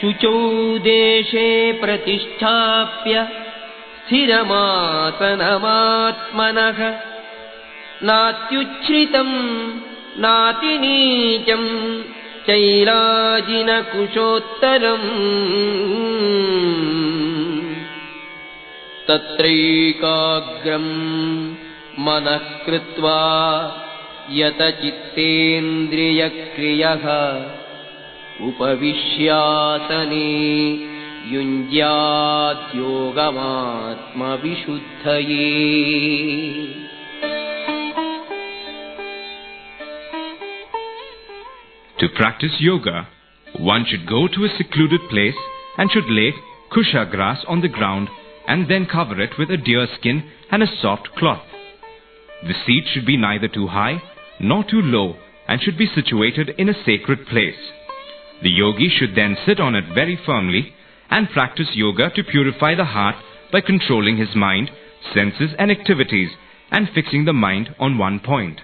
शुचौ देशे प्रतिष्ठाप्य स्थिरमासनमात्मनः नात्युच्छ्रितं नातिनीचं चैलाजिनकुशोत्तरम् तत्रैकाग्रं मनः कृत्वा यतचित्तेन्द्रियक्रियः उपविश्यासने युञ्ज्याद्योगमात्मविशुद्धये. To practice yoga, one should go to a secluded place and should lay kusha grass on the ground and then cover it with a deer skin and a soft cloth. The seat should be neither too high nor too low and should be situated in a sacred place. The yogi should then sit on it very firmly and practice yoga to purify the heart by controlling his mind, senses and activities and fixing the mind on one point.